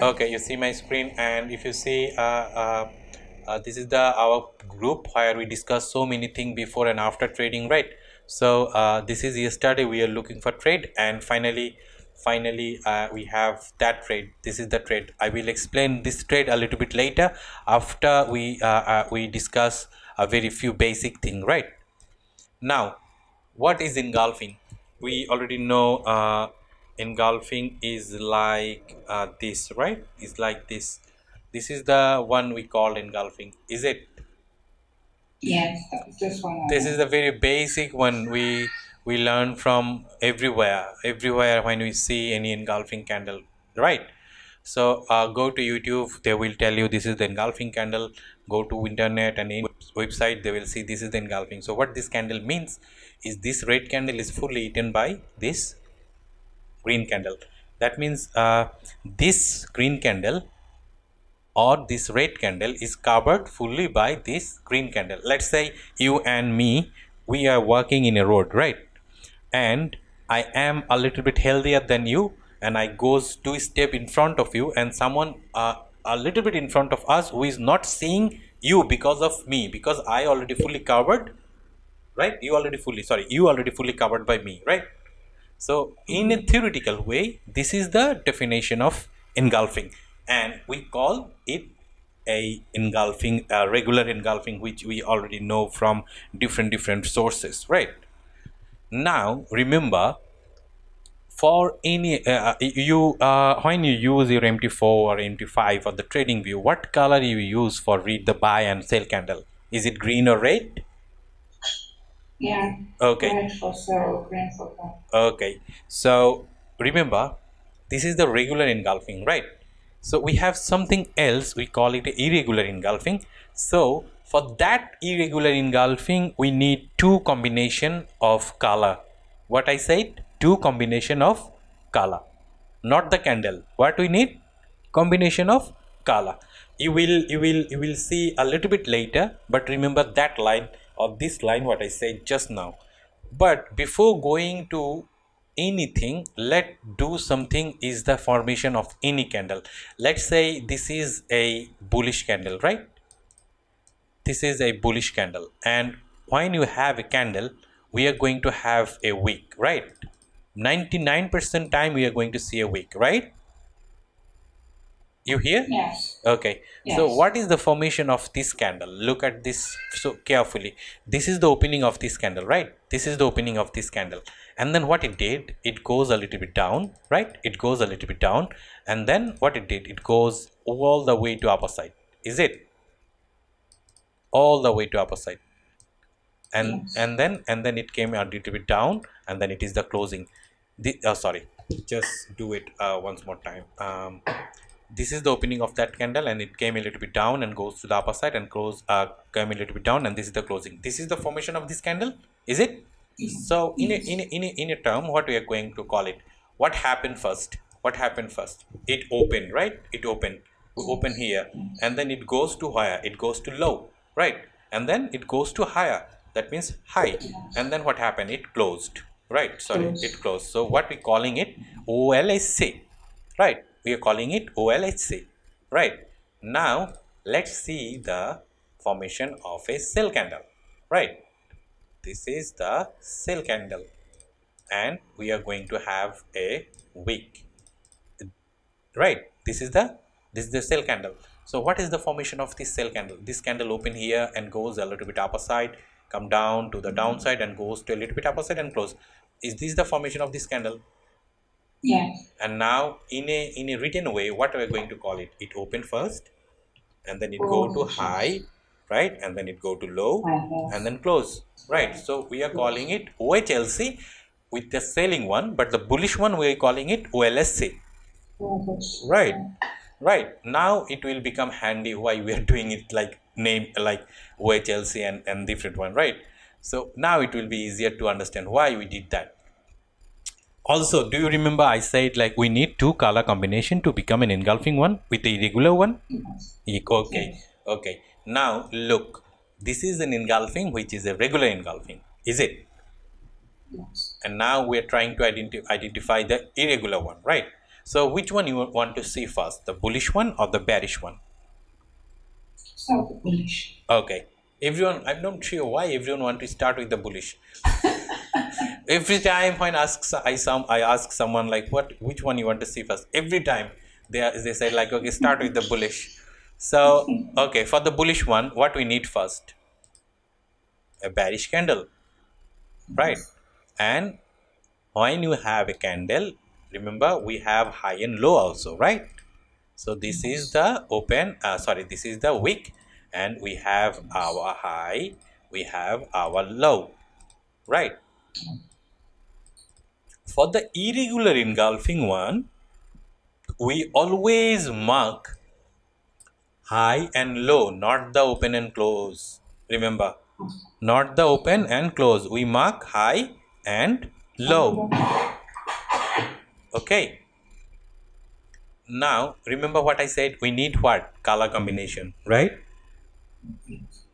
Okay, you see my screen, and if you see this is the our group where we discuss so many things before and after trading, right? So this is yesterday we are looking for trade, and finally we have that trade. This is the trade. I will explain this trade a little bit later after we discuss a very few basic thing, right? Now, what is engulfing? We already know engulfing is like this, right? It's like this. This is the one we call engulfing, is it? Yes, this one. This is the very basic one we learn from everywhere when we see any engulfing candle, right? So go to YouTube, they will tell you this is the engulfing candle. Go to internet and in website, they will see this is the engulfing. So what this candle means is this red candle is fully eaten by this green candle. That means this green candle or this red candle is covered fully by this green candle. Let's say you and me, we are working in a road, right? And I am a little bit healthier than you, and I goes 2 steps in front of you, and someone a little bit in front of us who is not seeing you because of me, because I already fully covered, right? You already fully covered by me, right? So in a theoretical way, this is the definition of engulfing, and we call it a engulfing, regular engulfing, which we already know from different sources, right? Now remember, for any you when you use your MT4 or MT5 or the trading view, what color you use for read the buy and sell candle? Is it green or red? Yeah. Okay. Red for sell, green for buy. Okay, so remember, this is the regular engulfing, right? So we have something else, we call it irregular engulfing. So for that irregular engulfing, we need two combination of color. What I said, two combination of color, not the candle. What we need? Combination of color. You will see a little bit later, but remember that line or this line what I said just now. But before going to anything, let do something is the formation of any candle. Let's say this is a bullish candle, right? This is a bullish candle, and when you have a candle, we are going to have a wick, right? 99% time we are going to see a wick, right? You hear? Yes. Okay. Yes. So what is the formation of this candle? Look at this so carefully. This is the opening of this candle, right? This is the opening of this candle. And then what it did, it goes a little bit down, right? It goes a little bit down. And then what it did, it goes all the way to upper side. Is it? All the way to upper side. And Yes. and then it came a little bit down, and then it is the closing. Sorry, just do it once more time. This is the opening of that candle, and it came a little bit down and goes to the upper side and came a little bit down, and this is the closing. This is the formation of this candle, is it? So in a term, what we are going to call it, what happened first? It opened, right? It open here, and then it goes to higher, it goes to low, right? And then it goes to higher, that means high. And then what happened? It closed, right? Sorry, it closed. So what we calling it? OLHC, right? We are calling it OLHC, right? Now let's see the formation of a sell candle, right? This is the sell candle, and we are going to have a wick, right? This is the sell candle. So what is the formation of this sell candle? This candle open here and goes a little bit upper side, come down to the downside and goes to a little bit upper side and close. Is this the formation of this candle? Yes. And now in a written way, what are we going to call it? It open first, and then it go to high, right? And then it go to low, and then close, right? So we are calling it OHLC with the selling one, but the bullish one we are calling it OLSC, right? Right. Now it will become handy why we are doing it like name like OHLC and different one, right? So now it will be easier to understand why we did that. Also, do you remember I said like we need two color combination to become an engulfing one with the irregular one? Okay, okay. Now look, this is an engulfing which is a regular engulfing, is it? Yes. And now we are trying to identify the irregular one, right? So which one you want to see first, the bullish one or the bearish one? Start with bullish. Okay, everyone, I'm not sure why everyone want to start with the bullish. Every time when I ask someone like which one you want to see first, every time they say like, okay, start with the bullish. So okay, for the bullish one, what we need first? A bearish candle, right? Yes. And when you have a candle, remember we have high and low also, right? So this is Yes. the this is the wick, and we have our high, we have our low, right? For the irregular engulfing one, we always mark high and low, not the open and close. Remember, not the open and close. We mark high and low. Okay. Now, remember what I said? We need what? Color combination, right?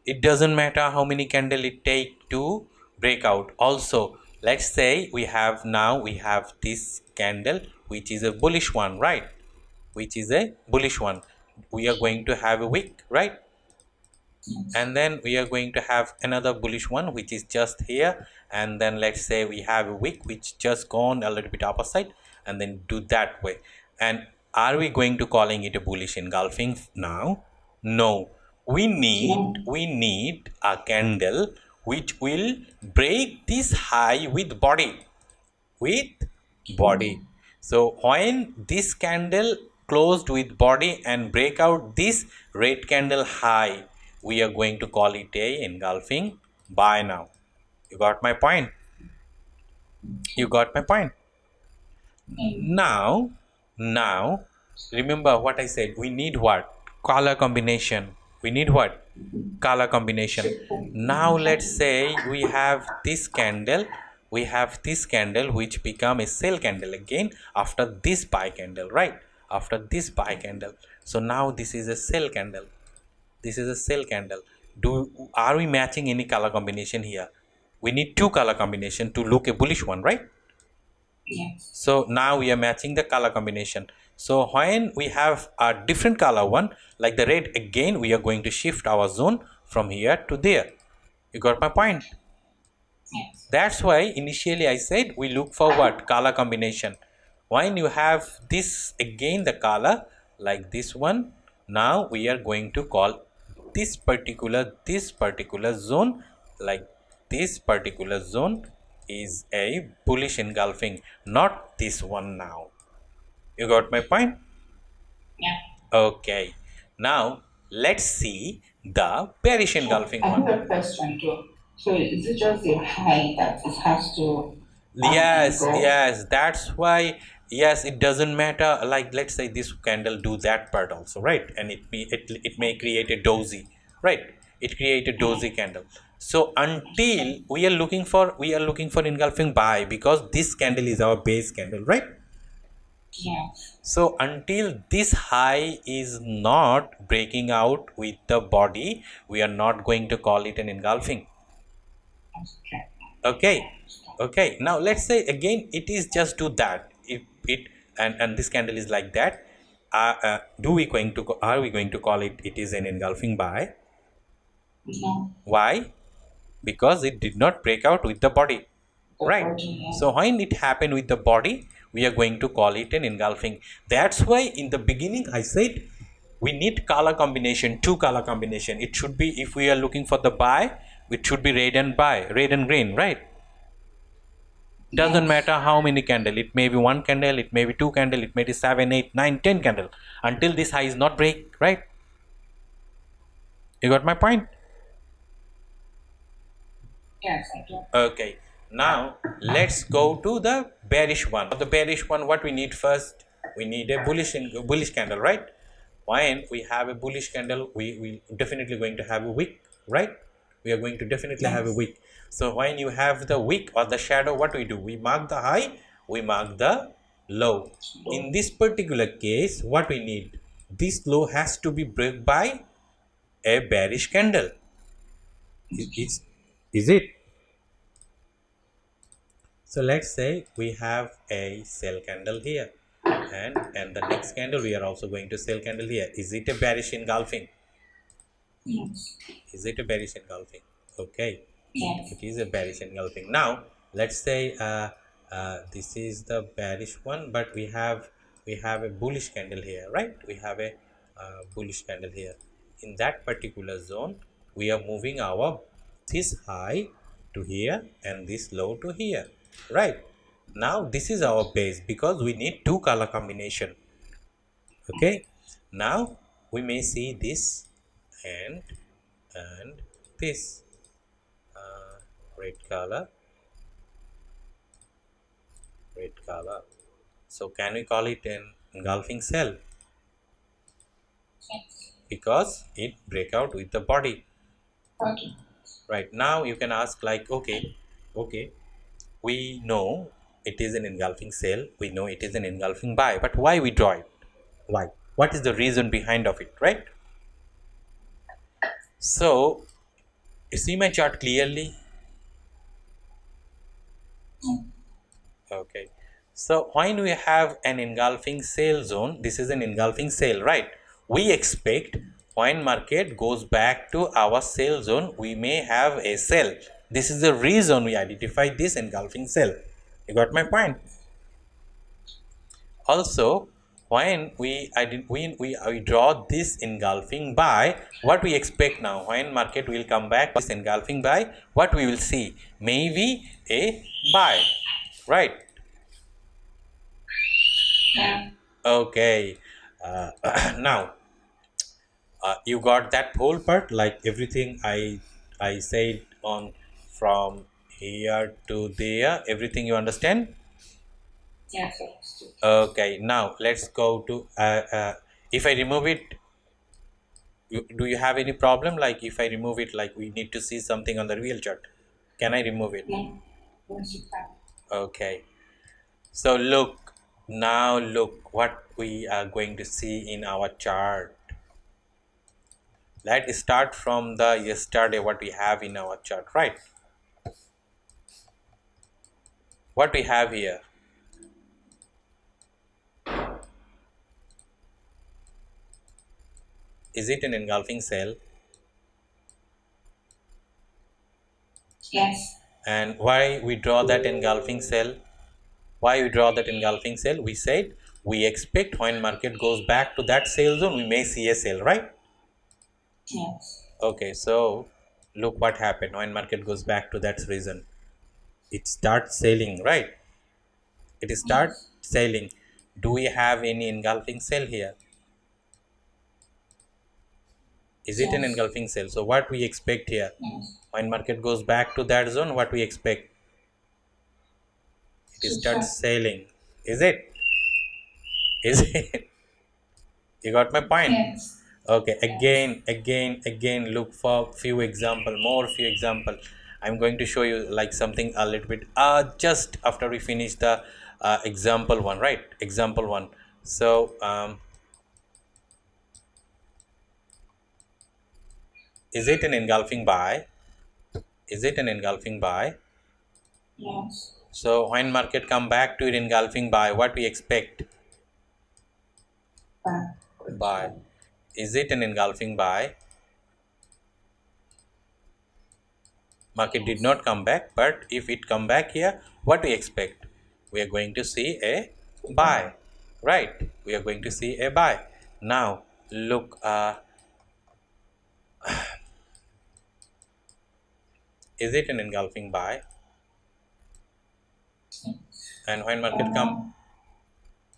It doesn't matter how many candle it take to break out. Also, let's say we have this candle which is a bullish one, right? Which is a bullish one. We are going to have a wick, right? Yes. And then we are going to have another bullish one which is just here, and then let's say we have a wick which just gone a little bit opposite, and then do that way. And are we going to calling it a bullish engulfing now? No, No. we need a candle which will break this high with body. So when this candle closed with body and break out this red candle high, we are going to call it a engulfing buy now. You got my point? You got my point? Mm. Now, remember what I said. We need what? Color combination. We need what? Color combination. Now let's say we have this candle. We have this candle which become a sell candle again after this buy candle, right? After this buy candle. So now this is a sell candle. This is a sell candle. Are we matching any color combination here? We need two color combination to look a bullish one, right? Yes. So now we are matching the color combination. So when we have a different color one like the red, again we are going to shift our zone from here to there. You got my point? Yes. That's why initially I said we look for what? Color combination. When you have this again the color like this one, now we are going to call this particular zone, like this particular zone is a bullish engulfing, not this one now. You got my point? Yeah. Okay. Now let's see the bearish So engulfing I one. have a question too. So is it just the high that it has to Yes, engulf? yes, that's why. Yes, it doesn't matter. Like, let's say this candle do that part also, right? And it may create a dozy, right? It create a dozy candle. So until we are looking for engulfing buy, because this candle is our base candle, right? Yes. So until this high is not breaking out with the body, we are not going to call it an engulfing. Okay. Okay, okay, now let's say again it is just do that if it and this candle is like that. Are we going to call it is an engulfing buy? No. Why? Because it did not break out with the body, The right? body, So when it happened with the body, we are going to call it an engulfing. That's why in the beginning I said we need color combination, two color combination. It should be, if we are looking for the buy, it should be red and green, right? Doesn't yes. matter how many candle, it may be one candle, it may be two candle, it may be 7, 8, 9, 10 candle, until this high is not break, right? You got my point? Yes, I do. Okay, now let's go to the bearish one. For the bearish one, what we need first? We need a bullish candle, right? When we have a bullish candle, we definitely going to have a wick, right? We are going to definitely have a Yes. wick. So when you have the wick or the shadow, what we do? We mark the high, we mark the low. In Low. this particular case, what we need? This low has to be broken by a bearish candle. Is it? So let's say we have a sell candle here. and the next candle we are also going to sell candle here. Is it a bearish engulfing? Yes. Is it a bearish engulfing? Okay, Yes. it is a bearish engulfing. Now let's say this is the bearish one, but we have a bullish candle here, right? We have a bullish candle here. In that particular zone, we are moving our this high to here and this low to here, right? Now this is our base because we need two color combination. Okay, now we may see this and and this red color, red color. So can we call it an engulfing cell? Yes. Because it break out with the body. Okay. Right, now you can ask like, okay, we know it is an engulfing cell, we know it is an engulfing buy, but why we draw it? Why? What is the reason behind of it, right? So you see my chart clearly. Okay, so when we have an engulfing sale zone, this is an engulfing sale, right? We expect when market goes back to our sale zone, we may have a sell. This is the reason we identify this engulfing sell. You got my point? Also, when we draw this engulfing buy, what we expect now? When market will come back this engulfing buy, what we will see? Maybe a buy, right? Yeah. Okay, uh, now you got that whole part, like everything I said on from here to there, everything you understand? Yes. Understood. Okay, now let's go to if I remove it, do you have any problem? Like if I remove it, like we need to see something on the real chart. Can I remove it? No. Yes, you can. Okay. So look, now look what we are going to see in our chart. Let's start from the yesterday what we have in our chart, right? What we have here. Is it an engulfing cell? Yes. And why we draw that engulfing cell? Why we draw that engulfing cell? We said we expect when market goes back to that sale zone, we may see a sell, right? Yes. Okay, so look what happened when market goes back to that reason. It starts selling, right? It start Yes. selling. Do we have any engulfing cell here? Is it an Yes. engulfing cell? So what we expect here? Yes. When market goes back to that zone, what we expect? It So, starts selling. Is it? Is it? You got my point? yes. Okay, Yes. again, look for few example, more few example. I'm going to show you like something a little bit just after we finish the example one, right? Example one. So is it an engulfing buy? Is it an engulfing buy? Yes. So when market come back to it engulfing buy, what we expect? Bye. Buy. Is it an engulfing buy? Market did Yes. not come back, but if it come back here, what we expect? We are going to see a buy, right? We are going to see a buy. Now look, is it an engulfing buy? And Um,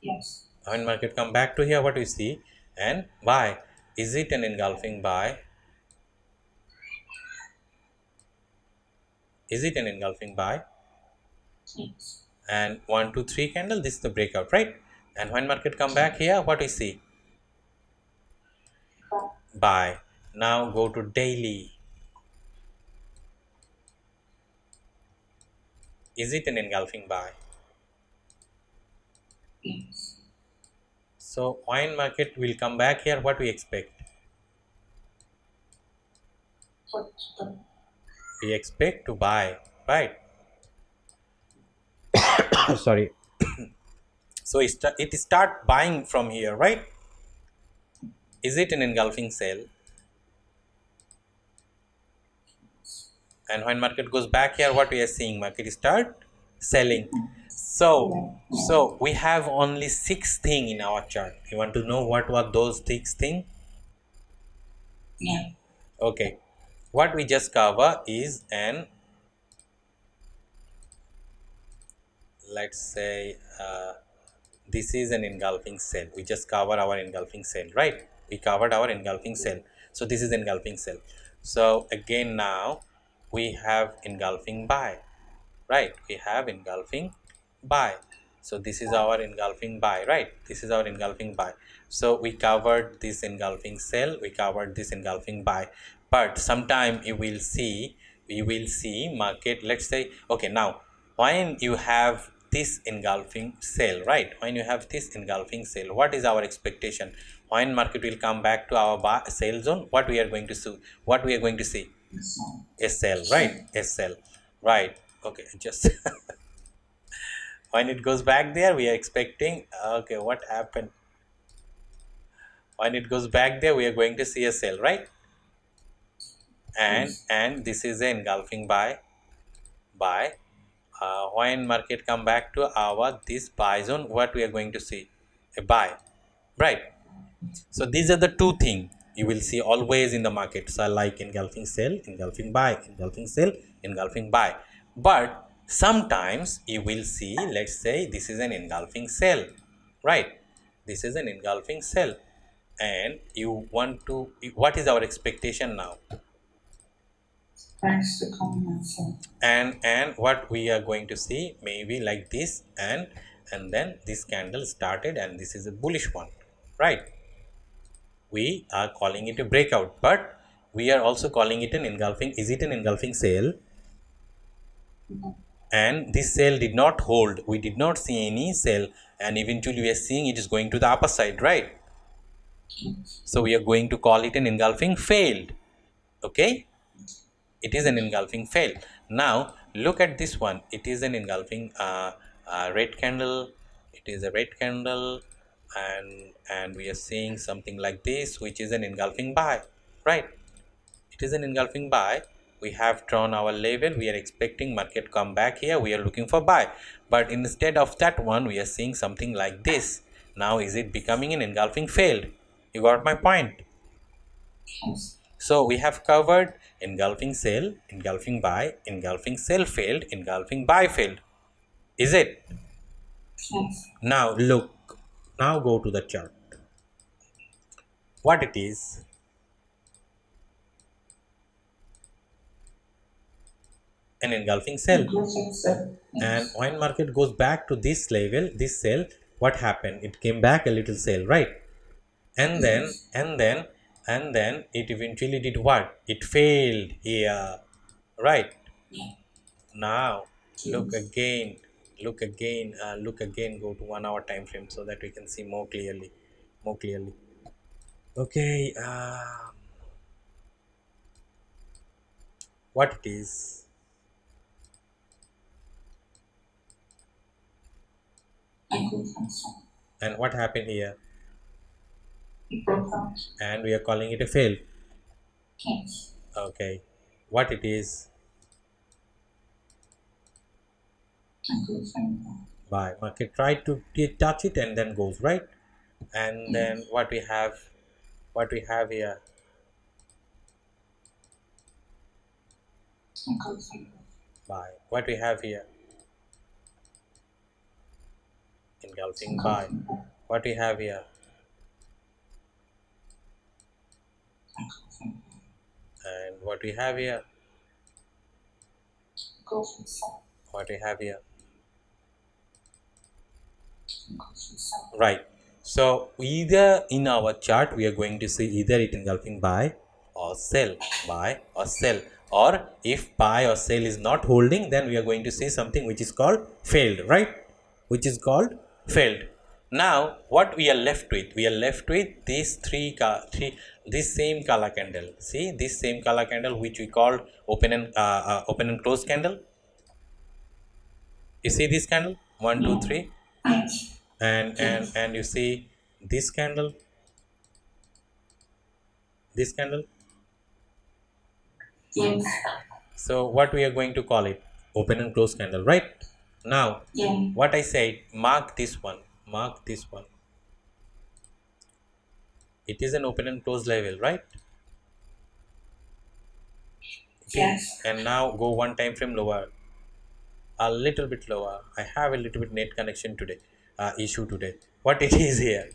yes. when market come back to here, what we see? And buy. Is it an engulfing buy? Is it an engulfing buy? Yes. And 1 2 3 candle, this is the breakout, right? And when market come back here, what we see? Bye. Buy. Now go to daily. Is it an engulfing buy? Yes. So when market will come back here, what we expect? But, We expect to buy, right? Sorry. So it start buying from here, right? Is it an engulfing sell? And when market goes back here, what we are seeing, market start selling. So we have only 6 thing in our chart. You want to know what were those 6 thing? Yeah. Okay, what we just cover is an, let's say, this is an engulfing cell. We just cover our engulfing cell, right? We covered our engulfing cell. So this is engulfing cell. So again, now we have engulfing buy, right? We have engulfing buy. So this is our engulfing buy, right? This is our engulfing buy. So we covered this engulfing cell, we covered this engulfing buy. But sometime you will see market, let's say, okay, now when you have this engulfing cell, right? When you have this engulfing cell, what is our expectation? When market will come back to our sell zone, what we are going to see? What we are going to see? A sell, right? A sell, right? Okay, just when it goes back there, we are expecting, okay, what happened? When it goes back there, we are going to see a sell, right? And this is an engulfing buy. When market come back to our this buy zone, what we are going to see? A buy, right? So these are the two things you will see always in the market. So like engulfing sell, engulfing buy, engulfing sell, engulfing buy. But sometimes you will see, let's say this is an engulfing sell, right? This is an engulfing sell, and you want to, what is our expectation now? Price to come and sell. And what we are going to see, maybe like this, and then this candle started, and this is a bullish one, right? We are calling it a breakout, but we are also calling it an engulfing. Is it an engulfing sale? And this sale did not hold. We did not see any sale, and eventually we are seeing it is going to the upper side, right? So we are going to call it an engulfing failed. Okay, it is an engulfing fail. Now look at this one. It is an engulfing red candle. It is a red candle, and we are seeing something like this, which is an engulfing buy, right? It is an engulfing buy. We have drawn our level. We are expecting market come back here. We are looking for buy, but instead of that one, we are seeing something like this. Now is it becoming an engulfing failed? You got my point? Yes. So we have covered engulfing sell, engulfing buy, engulfing sell failed, engulfing buy failed. Is it? Yes. Now look. Now go to the chart. What it is? An engulfing sell. Engulfing sell. And Yes. when market goes back to this level, this sell, what happened? It came back a little sell, right? And then Yes. and then it eventually did what? It failed here, right? Now look Yes. again, look again, go to 1 hour time frame so that we can see more clearly. Okay, what it is? Engulfing sell. And what happened here? It broke out. And we are calling it a fail. Yes. Okay, what it is? Engulfing buy. Buy. Market tried to touch it and then goes, right? And then what we have? What we have here? Engulfing Buy. What we have here? Engulfing buy. engulfing buy. What we have here? Engulfing buy. And what we have here? Engulfing sell. What we have here? Engulfing sell. Right. So either in our chart we are going to see either it engulfing buy or sell, buy or sell, or if buy or sell is not holding, then we are going to see something which is called failed, right? Which is called failed. Now what we are left with? We are left with these this same color candle. See this same color candle which we called open and close candle. You see this candle? 1, 2, 3. Yes. and you see this candle, this candle. Yes. So what we are going to call it? Open and close candle, right? Now, Yeah. what I said, mark this one, mark this one. It is an open and close level, right? It is. Yes. And now go one time frame lower, a little bit lower. I have a little bit net connection today, issue today. What it is here?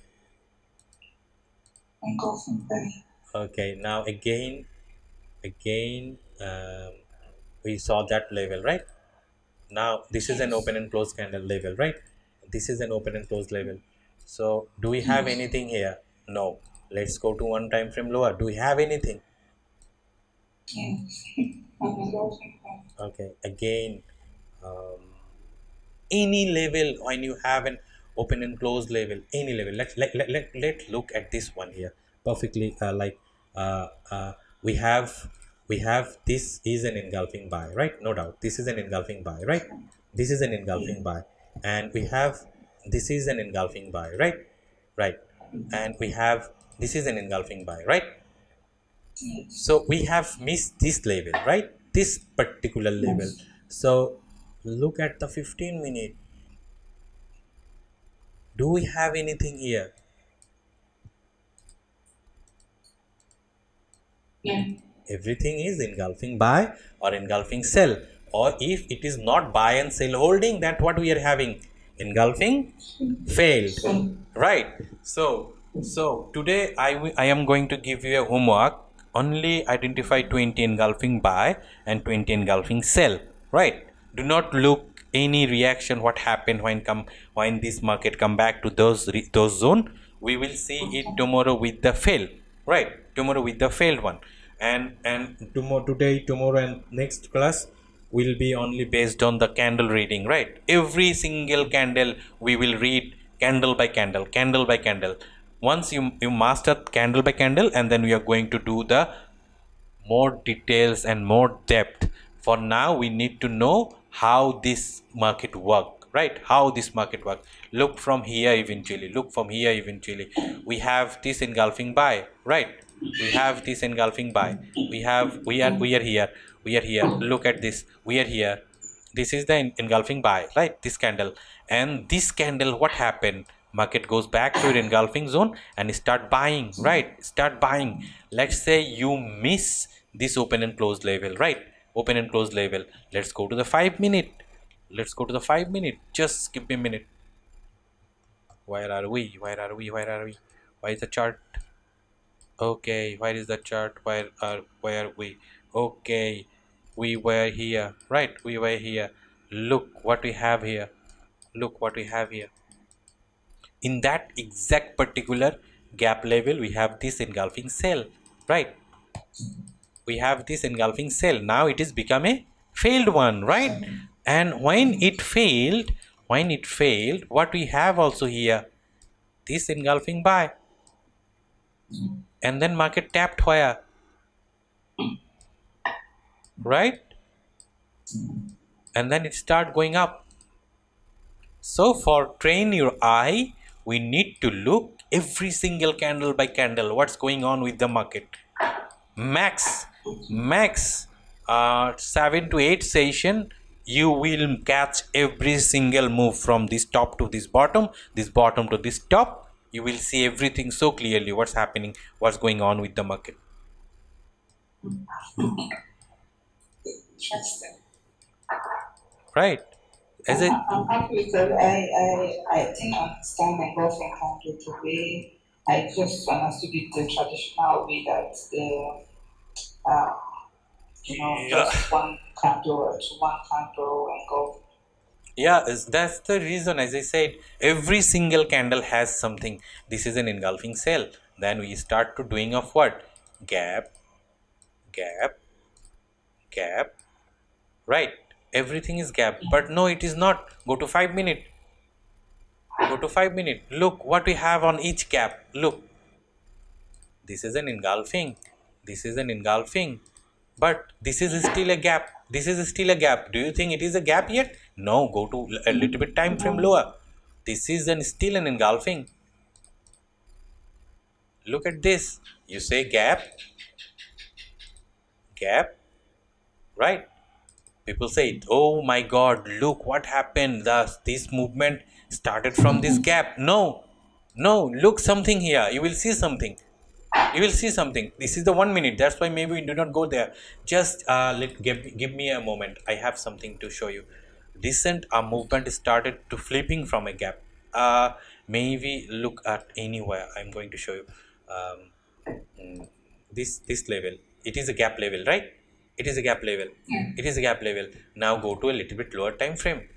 Engulfing belly. Okay, now again, we saw that level, right? Now this is an Yes. open and close candle level, right? This is an open and close level. So do we have Yes. anything here? No. Let's go to one time frame lower. Do we have anything? Yes. Engulfing belly. Okay, again, um, any level when you have an open and closed level, any level. Let look at this one here perfectly. Uh, uh, we have this is an engulfing buy, right? No doubt, this is an engulfing buy, right? This is an engulfing buy, and we have this is an engulfing buy, right? Right, and we have this is an engulfing buy, right? Yes. So we have missed this level, right? This particular level. Yes. So look at the 15-minute. Do we have anything here? Yeah. Everything is engulfing buy or engulfing sell. Or if it is not buy and sell holding, that what we are having? Engulfing failed. So, Right. So today I am going to give you a homework. Only identify 20 engulfing buy and 20 engulfing sell. Right. Do not look any reaction what happened when this market come back to those zone. We will see it tomorrow with the fail. Right. Tomorrow with the failed one. And tomorrow, today, tomorrow, and next class will be only based on the candle reading, right? Every single candle we will read candle by candle, candle by candle. Once you master candle by candle, and then we are going to do the more details and more depth. For now we need to know how this market work, right? How this market work. Look from here eventually, look from here eventually. We have this engulfing buy, right? We have this engulfing buy. We are here, we are here. Look at this, we are here. This is the engulfing buy, right? This candle, and this candle, what happened? Market goes back to your engulfing zone and start buying, right? Start buying. Let's say you miss this open and close level, right? Open and close level. Let's go to the 5 minute. Let's go to the 5 minute. Just give me a minute. Where are we? Where are we? Where are we? Why is the chart? Okay, where is the chart? Where are we? Okay, we were here, right? We were here. Look what we have here. Look what we have here. In that exact particular gap level, we have this engulfing cell, right? We have this engulfing cell. Now it is become a failed one, right? And when it failed, what we have also here? This engulfing buy. And then market tapped where? Right? And then it start going up. So for train your eye, we need to look every single candle by candle. What's going on with the market? Max 7 to 8 session, you will catch every single move from this top to this bottom to this top. You will see everything so clearly, what's happening, what's going on with the market, interesting. right? As a I'm happy because I think I understand my girlfriend handle the way I just understood it the traditional way that uh, yeah, just one candle to one candle and go. yeah, that's the reason. As I said, every single candle has something. This is an engulfing cell. Then we start to doing of what? Gap, gap, gap, right? Everything is gap, but no, it is not. Go to 5 minute. Go to 5 minute. Look what we have on each gap. Look, this is an engulfing. This is an engulfing, but this is still a gap. This is still a gap. Do you think it is a gap yet? No. Go to a little bit time frame lower. This is still an engulfing. Look at this. You say gap, gap, right? People say, oh my god, look what happened. This movement started from this gap. No, no, look something here. You will see something. You will see something. This is the 1 minute. That's why maybe we do not go there. Just give me a moment. I have something to show you. Recent movement started to flipping from a gap. Maybe look at anywhere. I'm going to show you. Um, this level, it is a gap level, right? It is a gap level. It is a gap level. Now go to a little bit lower time frame.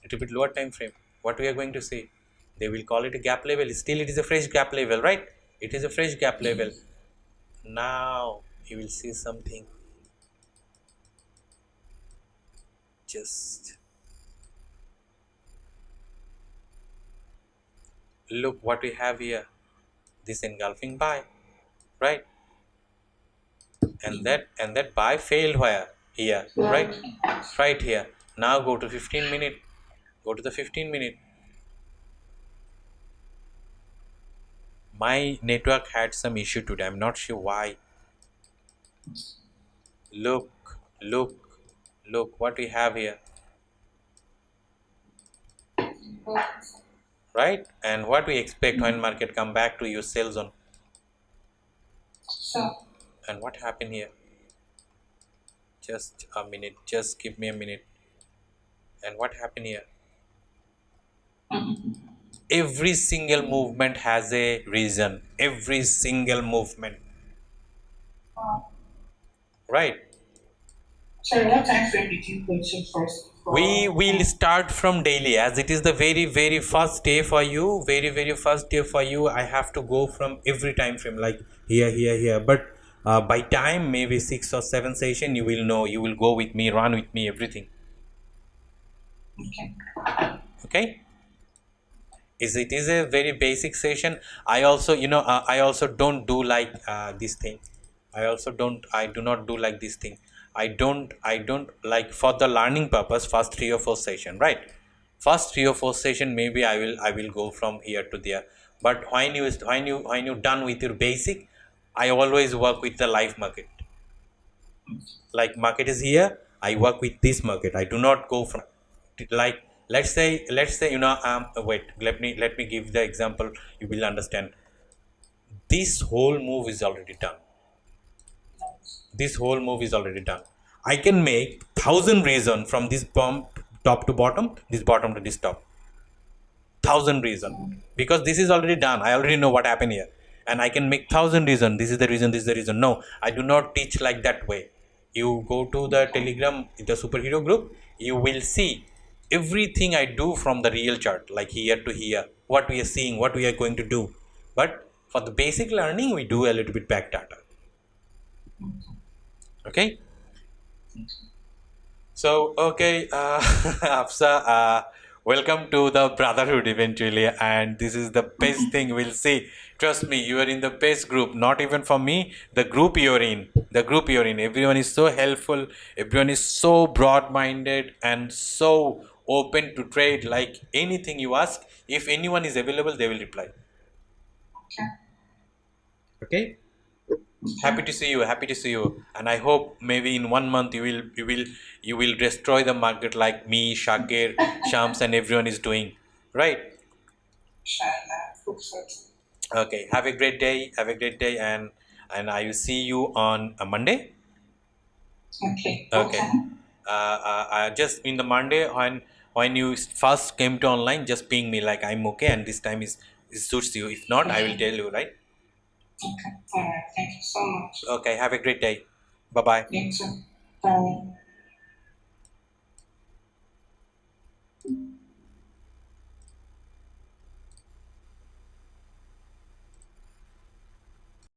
Little bit lower time frame. What we are going to say, they will call it a gap level. Still it is a fresh gap level, right? It is a fresh gap level. Now you will see something. Just look what we have here. This engulfing buy, right? And that buy failed where? Here, right? Right here. Now go to 15 minute. Go to the 15 minute. My network had some issue today. I'm not sure why. Look, look, look what we have here, right? And what we expect when market come back to your sell zone. So, And what happened here? Just a minute. Just give me a minute. And what happened here? Every single movement has a reason. Every single movement, right? sorry, what time frame did you go to first? We will start from daily, as it is the very first day for you. Very first day for you. I have to go from every time frame, like here. But by time maybe 6 or 7 session, you will know. You will go with me, run with me, everything. Okay. Okay. It is a very basic session. I also, I also don't do like this thing. I do not do like this thing. I don't like, for the learning purpose, first 3 or 4 session, right? First 3 or 4 session, maybe I will go from here to there. But when you done with your basic, I always work with the live market. Like market is here, I work with this market. I do not go from, like, let's say wait, let me give the example. You will understand. This whole move is already done. This whole move is already done. I can make 1,000 reason from this bump, top to bottom, this bottom to this top. 1,000 reason, because this is already done. I already know what happened here, and I can make 1,000 reason. This is the reason, this is the reason. No, I do not teach like that way. You go to the Telegram, the superhero group, you will see everything I do from the real chart, like here to here, what we are seeing, what we are going to do. But for the basic learning, we do a little bit back data. Okay. So, okay, Afsa, welcome to the brotherhood eventually, and this is the best thing we'll see. Trust me, you are in the best group. Not even for me, the group you're in. The group you're in. Everyone is so helpful. Everyone is so broad-minded and so open to trade. Like anything you ask, if anyone is available, they will reply. Okay. Okay. Happy to see you, happy to see you. And I hope maybe in 1 month you will destroy the market like me, Shakir, Shams, and everyone is doing, right? Inshallah. Hope so. Okay, have a great day, have a great day. And I will see you on a Monday. Okay. What Okay. time? Just in the Monday, when you first came to online, just ping me like I'm okay, and this time is suits you. If not, I will tell you, right? Okay. All right. Thank you so much. Okay, have a great day. Bye bye. You too. Bye.